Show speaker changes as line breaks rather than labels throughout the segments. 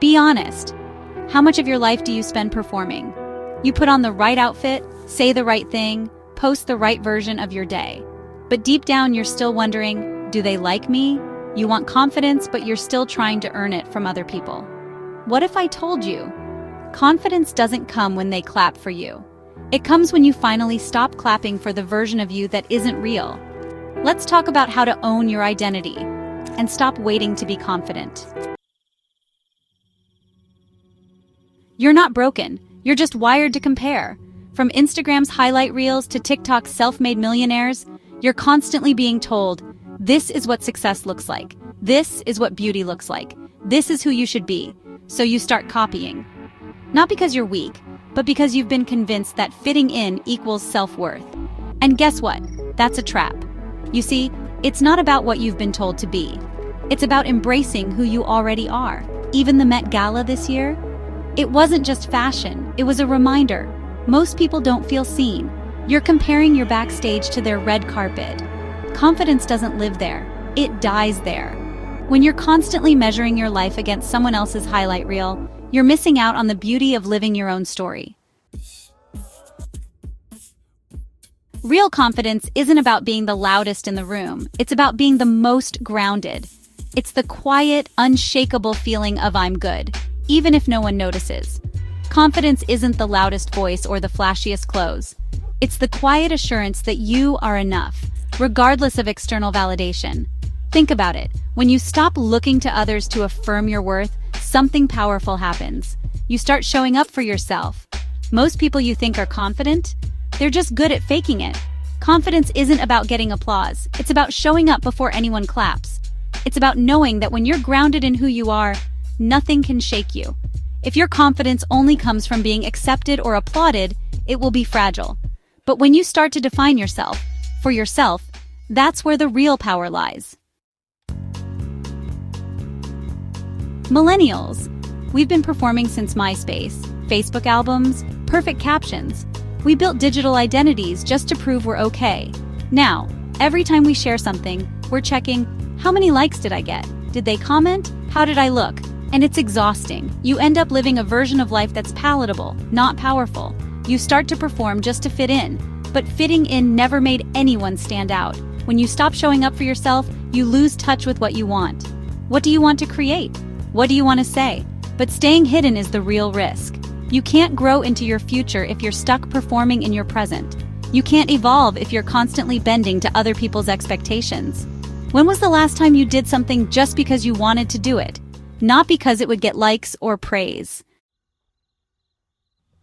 Be honest. How much of your life do you spend performing? You put on the right outfit, say the right thing, post the right version of your day. But deep down, you're still wondering, do they like me? You want confidence, but you're still trying to earn it from other people. What if I told you? Confidence doesn't come when they clap for you. It comes when you finally stop clapping for the version of you that isn't real. Let's talk about how to own your identity and stop waiting to be confident. You're not broken. You're just wired to compare. From Instagram's highlight reels to TikTok's self-made millionaires, you're constantly being told, this is what success looks like. This is what beauty looks like. This is who you should be. So you start copying. Not because you're weak, but because you've been convinced that fitting in equals self-worth. And guess what? That's a trap. You see, it's not about what you've been told to be. It's about embracing who you already are. Even the Met Gala this year, it wasn't just fashion, it was a reminder. Most people don't feel seen. You're comparing your backstage to their red carpet. Confidence doesn't live there, it dies there. When you're constantly measuring your life against someone else's highlight reel, you're missing out on the beauty of living your own story. Real confidence isn't about being the loudest in the room, it's about being the most grounded. It's the quiet, unshakable feeling of I'm good, even if no one notices. Confidence isn't the loudest voice or the flashiest clothes. It's the quiet assurance that you are enough, regardless of external validation. Think about it. When you stop looking to others to affirm your worth, something powerful happens. You start showing up for yourself. Most people you think are confident, they're just good at faking it. Confidence isn't about getting applause. It's about showing up before anyone claps. It's about knowing that when you're grounded in who you are, nothing can shake you. If your confidence only comes from being accepted or applauded, it will be fragile. But when you start to define yourself, for yourself, that's where the real power lies. Millennials. We've been performing since MySpace, Facebook albums, perfect captions. We built digital identities just to prove we're okay. Now, every time we share something, we're checking, how many likes did I get? Did they comment? How did I look? And it's exhausting. You end up living a version of life that's palatable, not powerful. You start to perform just to fit in, but fitting in never made anyone stand out. When you stop showing up for yourself, you lose touch with what you want. What do you want to create? What do you want to say? But staying hidden is the real risk. You can't grow into your future if you're stuck performing in your present. You can't evolve if you're constantly bending to other people's expectations. When was the last time you did something just because you wanted to do it, not because it would get likes or praise?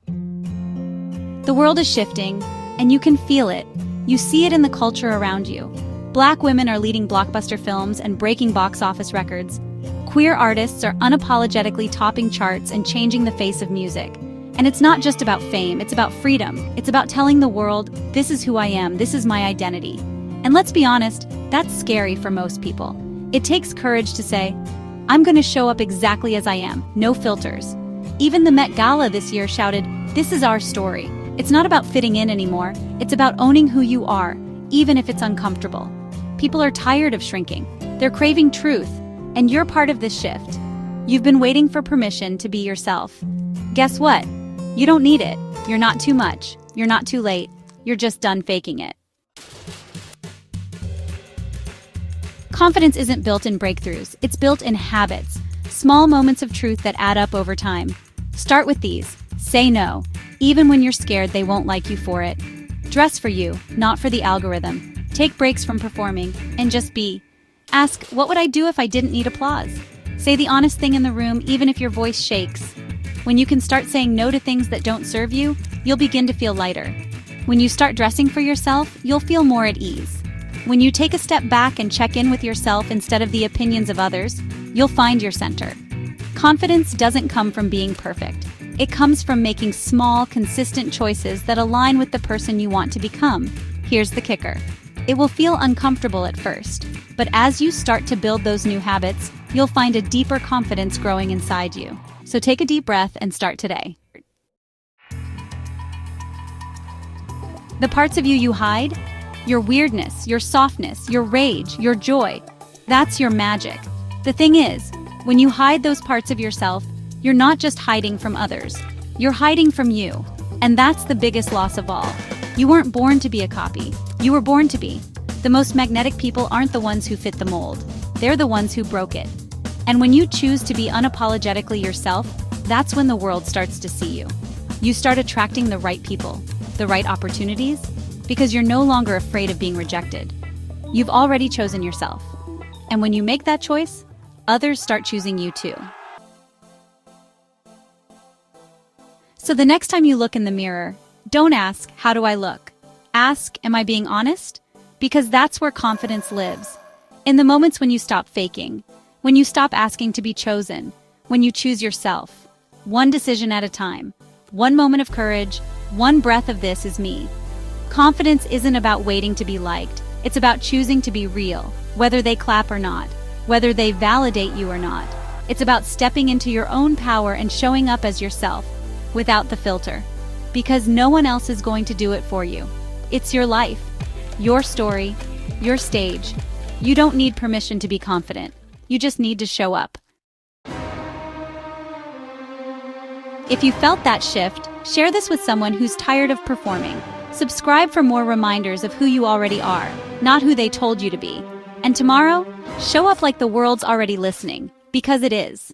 The world is shifting, and you can feel it. You see it in the culture around you. Black women are leading blockbuster films and breaking box office records. Queer artists are unapologetically topping charts and changing the face of music. And it's not just about fame, it's about freedom. It's about telling the world, this is who I am, this is my identity. And let's be honest, that's scary for most people. It takes courage to say, I'm going to show up exactly as I am, no filters. Even the Met Gala this year shouted, this is our story. It's not about fitting in anymore, it's about owning who you are, even if it's uncomfortable. People are tired of shrinking. They're craving truth. And you're part of this shift. You've been waiting for permission to be yourself. Guess what? You don't need it. You're not too much. You're not too late. You're just done faking it. Confidence isn't built in breakthroughs. It's built in habits. Small moments of truth that add up over time. Start with these. Say no. Even when you're scared they won't like you for it. Dress for you, not for the algorithm. Take breaks from performing and just be. Ask, what would I do if I didn't need applause? Say the honest thing in the room, even if your voice shakes. When you can start saying no to things that don't serve you, you'll begin to feel lighter. When you start dressing for yourself, you'll feel more at ease. When you take a step back and check in with yourself instead of the opinions of others, you'll find your center. Confidence doesn't come from being perfect. It comes from making small, consistent choices that align with the person you want to become. Here's the kicker. It will feel uncomfortable at first, but as you start to build those new habits, you'll find a deeper confidence growing inside you. So take a deep breath and start today. The parts of you you hide, your weirdness, your softness, your rage, your joy, that's your magic. The thing is, when you hide those parts of yourself, You're not just hiding from others. You're hiding from you. And that's the biggest loss of all. You weren't born to be a copy. You were born to be. The most magnetic people aren't the ones who fit the mold. They're the ones who broke it. And when you choose to be unapologetically yourself, that's when the world starts to see you. You start attracting the right people, the right opportunities, because you're no longer afraid of being rejected. You've already chosen yourself. And when you make that choice, others start choosing you too. So the next time you look in the mirror, don't ask, "How do I look?" Ask, "Am I being honest?" Because that's where confidence lives. In the moments when you stop faking, when you stop asking to be chosen, when you choose yourself, one decision at a time, one moment of courage, one breath of "This is me." Confidence isn't about waiting to be liked. It's about choosing to be real, whether they clap or not, whether they validate you or not. It's about stepping into your own power and showing up as yourself, without the filter. Because no one else is going to do it for you. It's your life, your story, your stage. You don't need permission to be confident. You just need to show up. If you felt that shift, share this with someone who's tired of performing. Subscribe for more reminders of who you already are, not who they told you to be. And tomorrow, show up like the world's already listening, because it is.